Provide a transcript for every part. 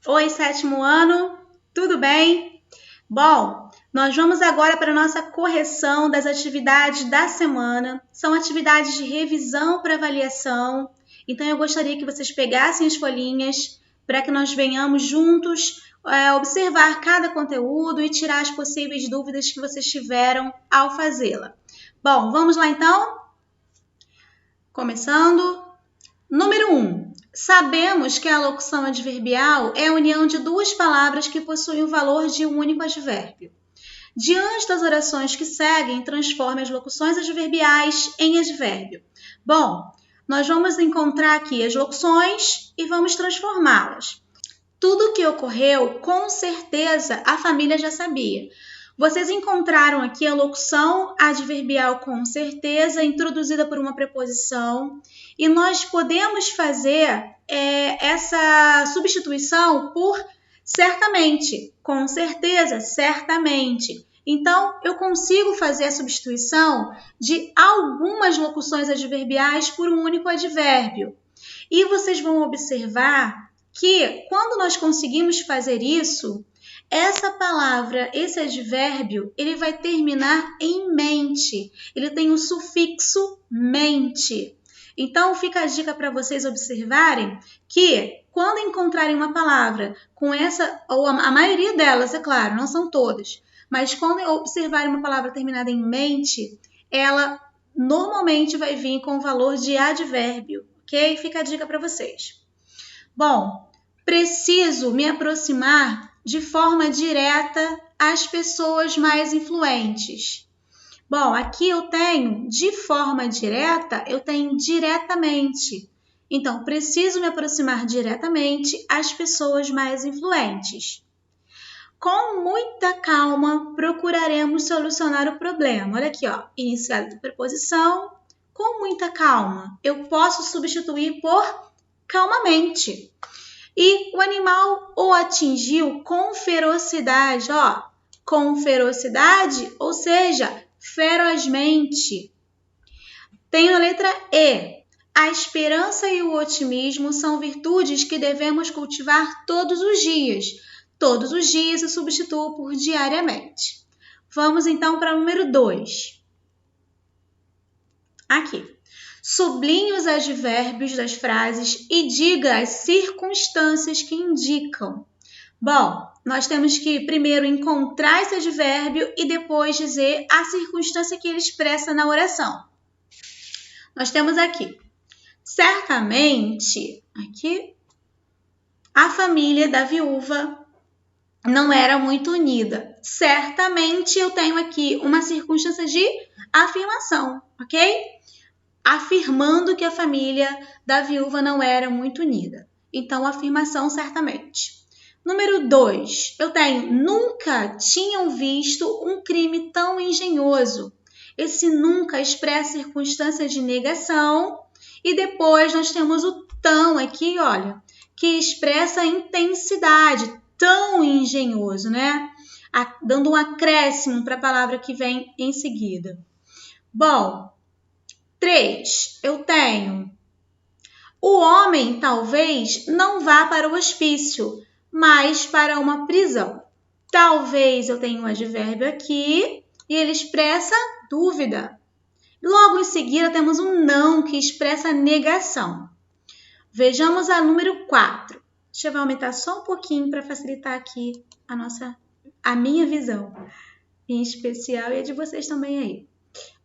Oi, sétimo ano, tudo bem? Bom, nós vamos agora para a nossa correção das atividades da semana. São atividades de revisão para avaliação. Então, eu gostaria que vocês pegassem as folhinhas para que nós venhamos juntos observar cada conteúdo e tirar as possíveis dúvidas que vocês tiveram ao fazê-la. Bom, vamos lá então? Começando. Número 1. Sabemos que a locução adverbial é a união de duas palavras que possuem o valor de um único advérbio. Diante das orações que seguem, transforme as locuções adverbiais em advérbio. Bom, nós vamos encontrar aqui as locuções e vamos transformá-las. Tudo o que ocorreu, com certeza, a família já sabia. Vocês encontraram aqui a locução adverbial com certeza, introduzida por uma preposição, e nós podemos fazer essa substituição por certamente, com certeza, certamente. Então, eu consigo fazer a substituição de algumas locuções adverbiais por um único advérbio. E vocês vão observar que, quando nós conseguimos fazer isso, essa palavra, esse advérbio, ele vai terminar em mente. Ele tem o sufixo mente. Então, fica a dica para vocês observarem que, quando encontrarem uma palavra com essa, ou a maioria delas, é claro, não são todas, mas quando observarem uma palavra terminada em mente, ela normalmente vai vir com o valor de advérbio, ok? Fica a dica para vocês. Bom, preciso me aproximar de forma direta às pessoas mais influentes. Bom, aqui eu tenho de forma direta, eu tenho diretamente. Então, preciso me aproximar diretamente às pessoas mais influentes. Com muita calma, procuraremos solucionar o problema. Olha aqui, ó, iniciado de preposição. Com muita calma, eu posso substituir por calmamente. E o animal o atingiu com ferocidade, ó, com ferocidade, ou seja, ferozmente. Tem a letra E. A esperança e o otimismo são virtudes que devemos cultivar todos os dias. Todos os dias eu substituo por diariamente. Vamos então para o número 2. Aqui. Sublinhe os advérbios das frases e diga as circunstâncias que indicam. Bom, nós temos que primeiro encontrar esse advérbio e depois dizer a circunstância que ele expressa na oração. Nós temos aqui, certamente, aqui, a família da viúva não era muito unida. Certamente eu tenho aqui uma circunstância de afirmação, ok? Afirmando que a família da viúva não era muito unida. Então, afirmação certamente. Número 2, eu tenho nunca tinham visto um crime tão engenhoso. Esse nunca expressa circunstância de negação. E depois nós temos o tão aqui, olha, que expressa intensidade, tão engenhoso, né? Dando um acréscimo para a palavra que vem em seguida. Bom, 3, eu tenho o homem talvez não vá para o hospício, mas para uma prisão. Talvez eu tenha um advérbio aqui e ele expressa dúvida. Logo em seguida temos um não que expressa negação. Vejamos a número 4. Deixa eu aumentar só um pouquinho para facilitar aqui a minha visão, em especial e a de vocês também aí.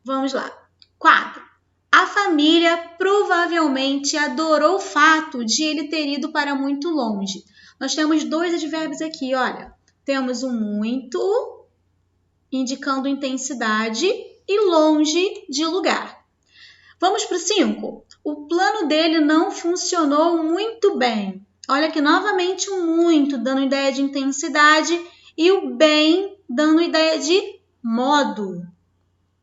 Vamos lá. 4. A família provavelmente adorou o fato de ele ter ido para muito longe. Nós temos 2 advérbios aqui, olha. Temos o muito, indicando intensidade, e longe de lugar. Vamos para o 5. O plano dele não funcionou muito bem. Olha aqui novamente o muito, dando ideia de intensidade, e o bem, dando ideia de modo.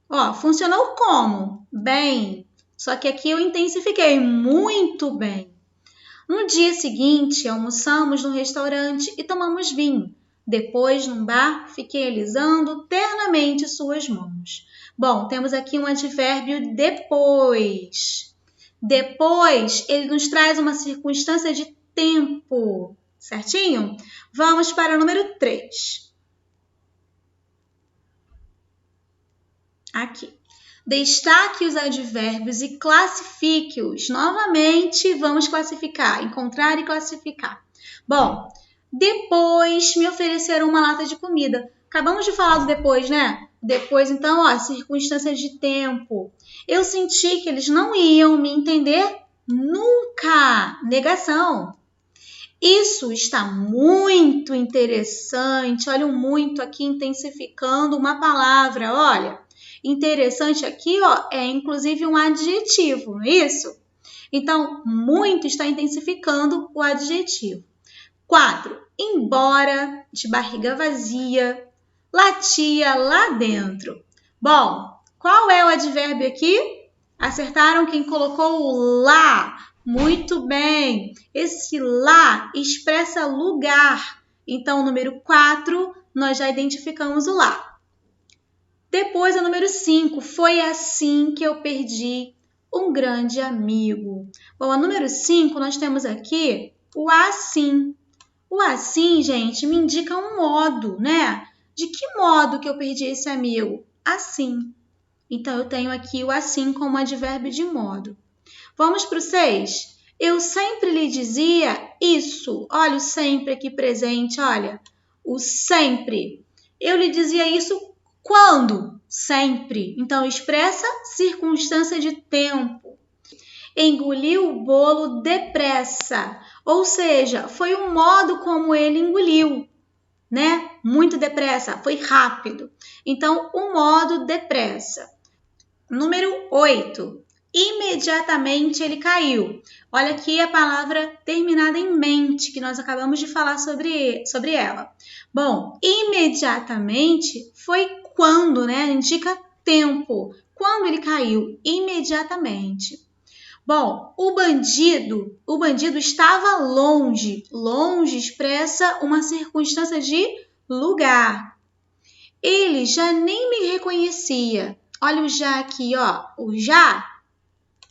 Ó, funcionou como? Bem. Só que aqui eu intensifiquei muito bem. No dia seguinte, almoçamos no restaurante e tomamos vinho. Depois, num bar, fiquei alisando ternamente suas mãos. Bom, temos aqui um advérbio depois. Depois, ele nos traz uma circunstância de tempo. certinho? Vamos para o número 3. Aqui. Destaque os advérbios e classifique-os. Novamente, vamos classificar, encontrar e classificar. Bom, depois me ofereceram uma lata de comida. Acabamos de falar do depois, né? Depois, então, ó, circunstâncias de tempo. Eu senti que eles não iam me entender nunca. Negação. Isso está muito interessante. Olha o muito aqui intensificando uma palavra. Olha, interessante aqui, ó, é inclusive um adjetivo, não é isso? Então, muito está intensificando o adjetivo. 4. Embora, de barriga vazia, latia lá dentro. Bom, qual é o advérbio aqui? Acertaram quem colocou o lá. Muito bem. Esse lá expressa lugar. Então, número 4, nós já identificamos o lá. Depois, o número 5. Foi assim que eu perdi um grande amigo. Bom, a número 5, nós temos aqui o assim. O assim, gente, me indica um modo, né? De que modo que eu perdi esse amigo? Assim. Então, eu tenho aqui o assim como advérbio de modo. Vamos para o 6. Eu sempre lhe dizia isso. Olha o sempre aqui presente, olha. O sempre. Eu lhe dizia isso quando? Sempre. Então, expressa circunstância de tempo. Engoliu o bolo depressa. Ou seja, foi o modo como ele engoliu, né? Muito depressa, foi rápido. Então, o modo depressa. Número 8. Imediatamente ele caiu. Olha aqui a palavra terminada em mente, que nós acabamos de falar sobre ela. Bom, imediatamente foi quando, né? Indica tempo. Quando ele caiu? Imediatamente. Bom, o bandido estava longe. Longe expressa uma circunstância de lugar. Ele já nem me reconhecia. Olha o já aqui, ó. O já,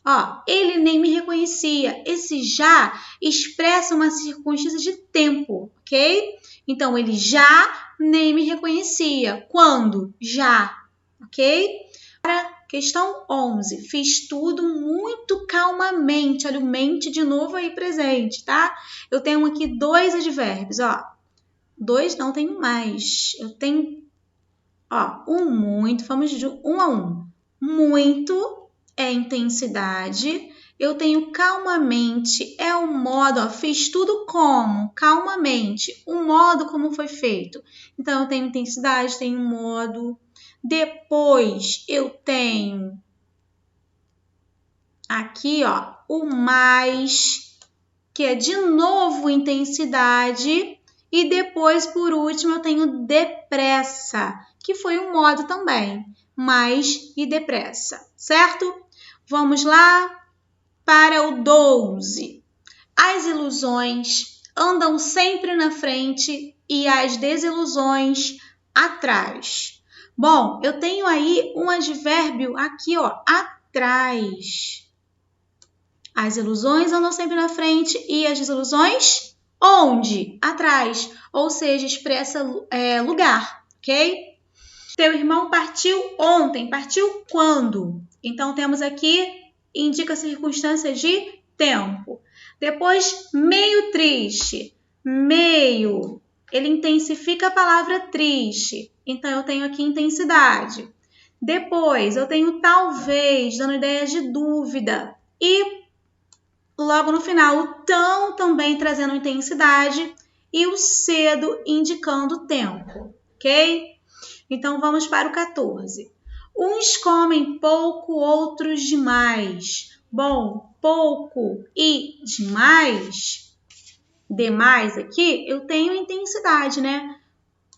ó, ele nem me reconhecia. Esse já expressa uma circunstância de tempo, ok? Então, ele já nem me reconhecia. Quando? Já, ok? Para questão 11. Fiz tudo muito calmamente. Olha o mente de novo aí presente, tá? Eu tenho aqui 2 advérbios, ó. 2 não, tenho mais. Eu tenho, ó, um muito. Vamos de 1 a 1. Muito é intensidade. Eu tenho calmamente, é o modo, ó, fiz tudo como? Calmamente. O modo como foi feito. Então, eu tenho intensidade, tenho modo. Depois eu tenho aqui, ó, o mais, que é de novo intensidade. E depois, por último, eu tenho depressa, que foi um modo também. Mais e depressa, certo? Vamos lá para o 12. As ilusões andam sempre na frente e as desilusões atrás. Bom, eu tenho aí um advérbio aqui, ó, atrás. As ilusões andam sempre na frente e as desilusões onde? Atrás. Ou seja, expressa lugar, ok? Teu irmão partiu ontem. Partiu quando? Então, temos aqui, indica circunstâncias de tempo. Depois, meio triste. Meio. Ele intensifica a palavra triste. Então, eu tenho aqui intensidade. Depois, eu tenho talvez, dando ideia de dúvida. E logo no final, o tão também trazendo intensidade. E o cedo indicando tempo. Ok? Então, vamos para o 14. Uns comem pouco, outros demais. Bom, pouco e demais aqui, eu tenho intensidade, né?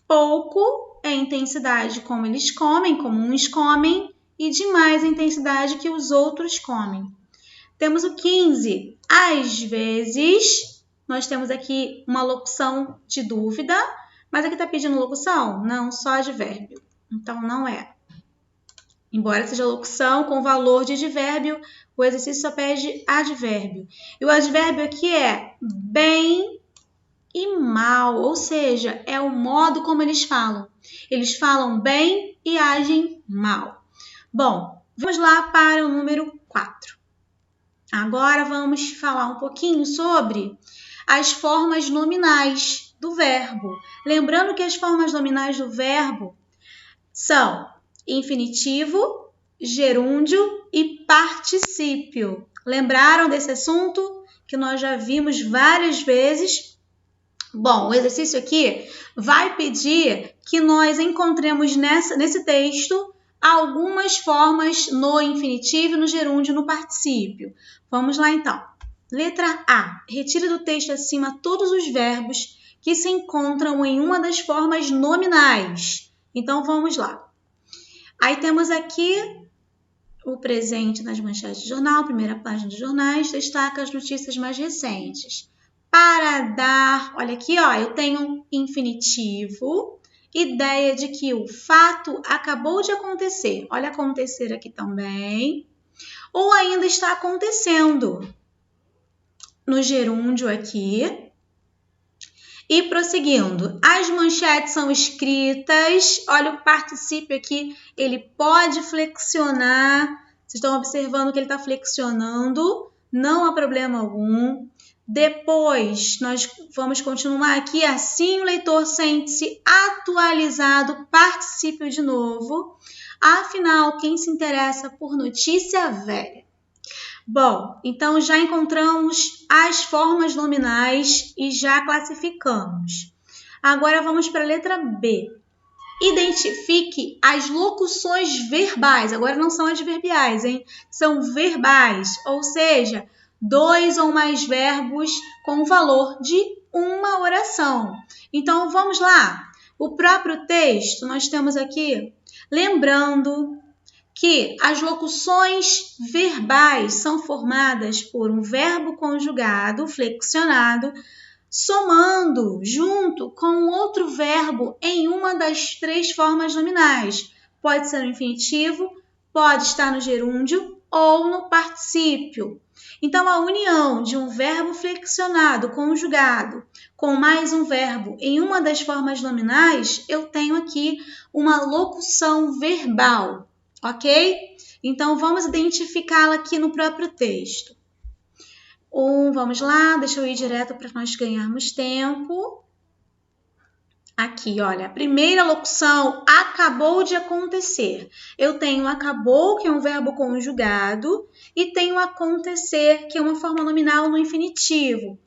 Pouco é intensidade como eles comem, como uns comem, e demais é intensidade que os outros comem. Temos o 15. Às vezes, nós temos aqui uma locução de dúvida, mas aqui está pedindo locução? Não, só advérbio. Então, não é. Embora seja locução com valor de advérbio, o exercício só pede advérbio. E o advérbio aqui é bem e mal, ou seja, é o modo como eles falam. Eles falam bem e agem mal. Bom, vamos lá para o número 4. Agora vamos falar um pouquinho sobre as formas nominais do verbo. Lembrando que as formas nominais do verbo são infinitivo, gerúndio e particípio. Lembraram desse assunto que nós já vimos várias vezes? Bom, o exercício aqui vai pedir que nós encontremos nesse texto algumas formas no infinitivo, no gerúndio e no particípio. Vamos lá então. Letra A. Retire do texto acima todos os verbos que se encontram em uma das formas nominais. Então vamos lá. Aí temos aqui o presente nas manchetes do jornal, primeira página dos jornais, destaca as notícias mais recentes. Para dar, olha aqui, ó, eu tenho infinitivo, ideia de que o fato acabou de acontecer. Olha acontecer aqui também. Ou ainda está acontecendo. No gerúndio aqui. E prosseguindo, as manchetes são escritas. Olha o particípio aqui, ele pode flexionar. Vocês estão observando que ele está flexionando, não há problema algum. Depois, nós vamos continuar aqui. Assim, o leitor sente-se atualizado, particípio de novo. Afinal, quem se interessa por notícia velha? Bom, então já encontramos as formas nominais e já classificamos. Agora vamos para a letra B. Identifique as locuções verbais. Agora não são adverbiais, hein? São verbais, ou seja, 2 ou mais verbos com o valor de uma oração. Então, vamos lá. O próprio texto, nós temos aqui, lembrando que as locuções verbais são formadas por um verbo conjugado, flexionado, somando junto com outro verbo em uma das 3 formas nominais. Pode ser no infinitivo, pode estar no gerúndio ou no particípio. Então, a união de um verbo flexionado, conjugado, com mais um verbo em uma das formas nominais, eu tenho aqui uma locução verbal, ok? Então, vamos identificá-la aqui no próprio texto. Vamos lá, deixa eu ir direto para nós ganharmos tempo. Aqui, olha, a primeira locução, acabou de acontecer. Eu tenho acabou, que é um verbo conjugado, e tenho acontecer, que é uma forma nominal no infinitivo.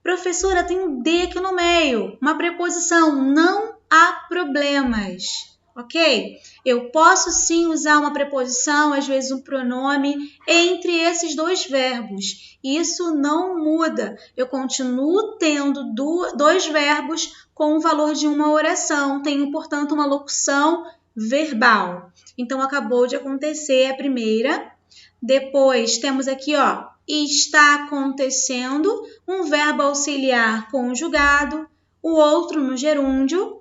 Professora, tem um D aqui no meio, uma preposição, não há problemas, ok? Eu posso sim usar uma preposição, às vezes um pronome, entre esses 2 verbos. Isso não muda, eu continuo tendo 2 verbos com o valor de uma oração, tenho, portanto, uma locução verbal. Então, acabou de acontecer a primeira. Depois, temos aqui, ó, está acontecendo, um verbo auxiliar conjugado, o outro no gerúndio.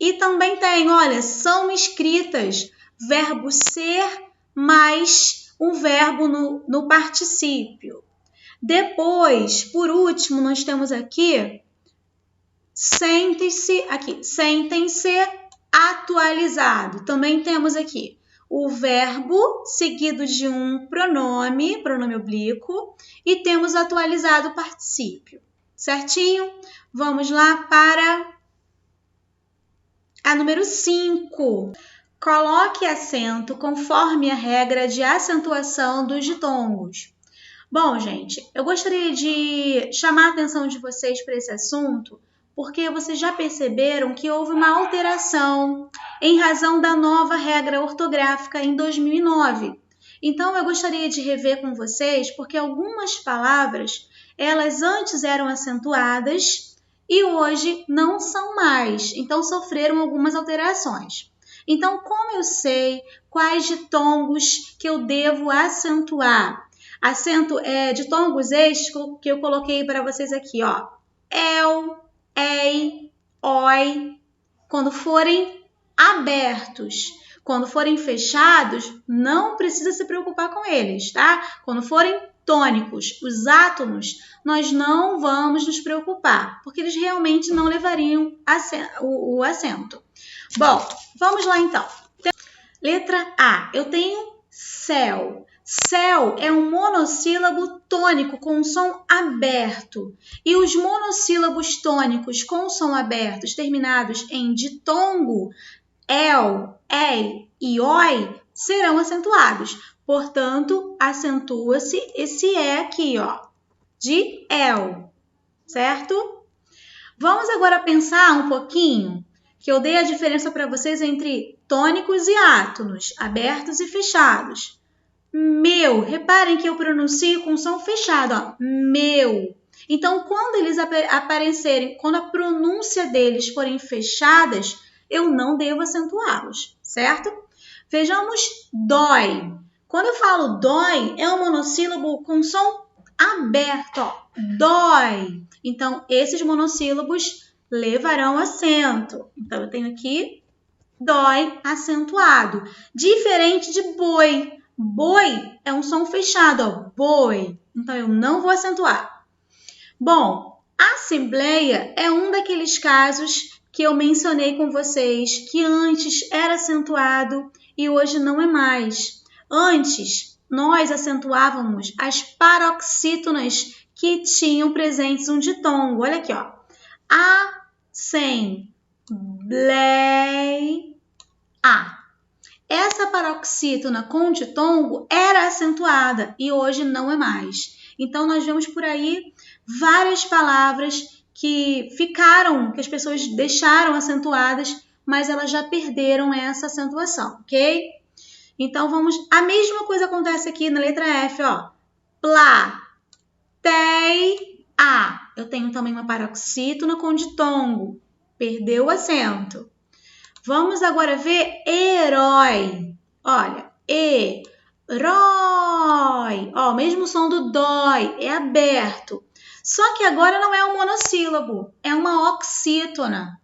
E também tem, olha, são escritas, verbo ser mais um verbo no particípio. Depois, por último, nós temos aqui, sentem-se atualizado. Também temos aqui o verbo seguido de um pronome oblíquo, e temos o atualizado particípio. Certinho? Vamos lá para a número 5. Coloque acento conforme a regra de acentuação dos ditongos. Bom, gente, eu gostaria de chamar a atenção de vocês para esse assunto, porque vocês já perceberam que houve uma alteração em razão da nova regra ortográfica em 2009. Então, eu gostaria de rever com vocês, porque algumas palavras, elas antes eram acentuadas e hoje não são mais. Então, sofreram algumas alterações. Então, como eu sei quais ditongos que eu devo acentuar? Acento ditongos estes que eu coloquei para vocês aqui, ó. El, ei, oi. Quando forem abertos. Quando forem fechados, não precisa se preocupar com eles, tá? Quando forem tônicos, os átomos, nós não vamos nos preocupar, porque eles realmente não levariam o acento. Bom, vamos lá então. Letra A, eu tenho céu. Céu é um monossílabo tônico com som aberto. E os monossílabos tônicos com som abertos terminados em ditongo, el, e oi, serão acentuados. Portanto, acentua-se esse E aqui, ó, de el, certo? Vamos agora pensar um pouquinho, que eu dei a diferença para vocês entre tônicos e átonos, abertos e fechados. Meu, reparem que eu pronuncio com som fechado, ó, meu. Então, quando eles aparecerem, quando a pronúncia deles forem fechadas, eu não devo acentuá-los, certo? Vejamos dói. Quando eu falo dói, é um monossílabo com som aberto, ó, dói. Então, esses monossílabos levarão acento. Então, eu tenho aqui dói acentuado. Diferente de boi. Boi é um som fechado, ó, boi. Então, eu não vou acentuar. Bom, assembleia é um daqueles casos que eu mencionei com vocês, que antes era acentuado e hoje não é mais. Antes, nós acentuávamos as paroxítonas que tinham presentes um ditongo. Olha aqui, ó. Assembleia. Essa paroxítona com ditongo era acentuada e hoje não é mais. Então, nós vemos por aí várias palavras que ficaram, que as pessoas deixaram acentuadas, mas elas já perderam essa acentuação, ok? Então, a mesma coisa acontece aqui na letra F, ó. Plateia. Eu tenho também uma paroxítona com ditongo. Perdeu o acento. Vamos agora ver herói. Olha, herói. Ó, o mesmo som do dói, é aberto. Só que agora não é um monossílabo, é uma oxítona.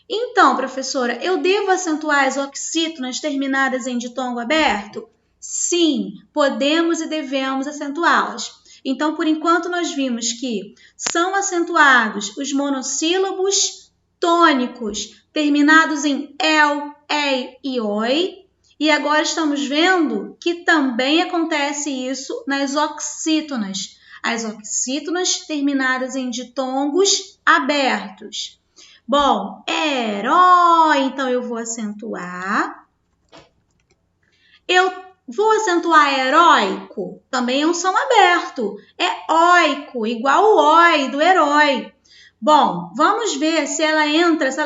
Então, professora, eu devo acentuar as oxítonas terminadas em ditongo aberto? Sim, podemos e devemos acentuá-las. Então, por enquanto, nós vimos que são acentuados os monossílabos tônicos terminados em el, e oi. E agora estamos vendo que também acontece isso nas oxítonas. As oxítonas terminadas em ditongos abertos. Bom, herói, então eu vou acentuar. Eu vou acentuar heróico, também é um som aberto. É oico, igual o oi do herói. Bom, vamos ver se ela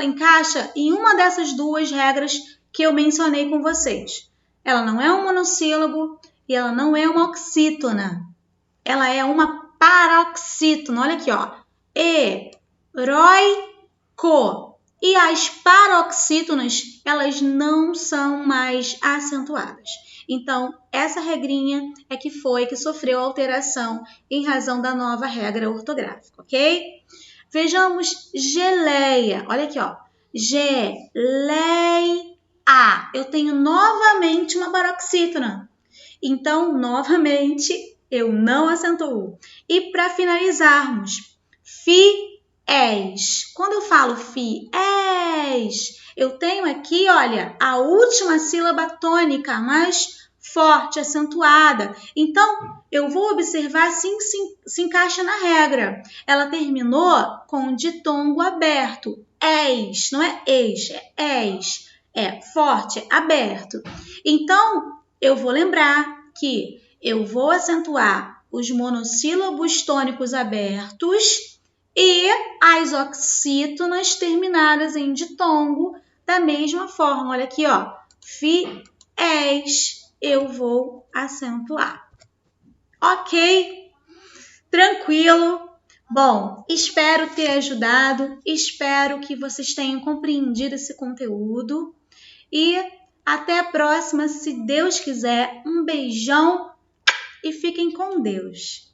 encaixa em uma dessas duas regras que eu mencionei com vocês. Ela não é um monossílabo e ela não é uma oxítona. Ela é uma paroxítona. Olha aqui, ó. Heróico. E as paroxítonas, elas não são mais acentuadas. Então, essa regrinha é que sofreu alteração em razão da nova regra ortográfica, ok? Vejamos geleia. Olha aqui, ó. Geleia. Eu tenho novamente uma paroxítona. Então, novamente, eu não acentuo. E para finalizarmos, fiéis. Quando eu falo fiéis, eu tenho aqui, olha, a última sílaba tônica mais forte, acentuada. Então, eu vou observar se encaixa na regra. Ela terminou com ditongo aberto. Eis, não é eis, é eis. É forte, é aberto. Então, eu vou lembrar que eu vou acentuar os monossílabos tônicos abertos e as oxítonas terminadas em ditongo da mesma forma. Olha aqui, ó. Fiéis, eu vou acentuar. Ok? Tranquilo? Bom, espero ter ajudado, espero que vocês tenham compreendido esse conteúdo e até a próxima, se Deus quiser. Um beijão e fiquem com Deus.